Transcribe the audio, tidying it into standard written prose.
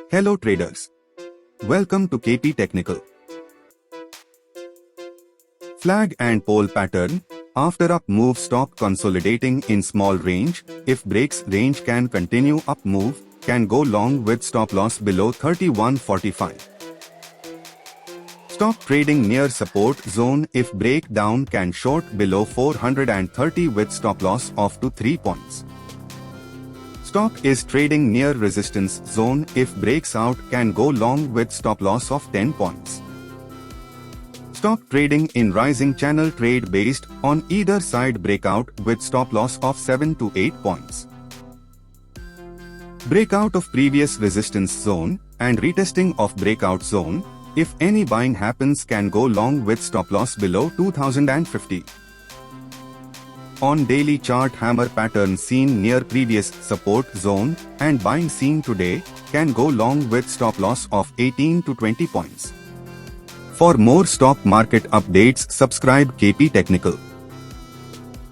Hello traders. Welcome to KP Technical. Flag and pole pattern. After up move, stop consolidating in small range. If breaks range, can continue up move, can go long with stop loss below 31.45. Stop trading near support zone. If break down, can short below 430 with stop loss of to 3 points. Stock is trading near resistance zone. If breaks out, can go long with stop loss of 10 points. Stock trading in rising channel, trade based on either side breakout with stop loss of 7 to 8 points. Breakout of previous resistance zone and retesting of breakout zone. If any buying happens, can go long with stop loss below 2050. On daily chart, hammer pattern seen near previous support zone and buying seen today, can go long with stop loss of 18 to 20 points. For more stock market updates, subscribe KP Technical.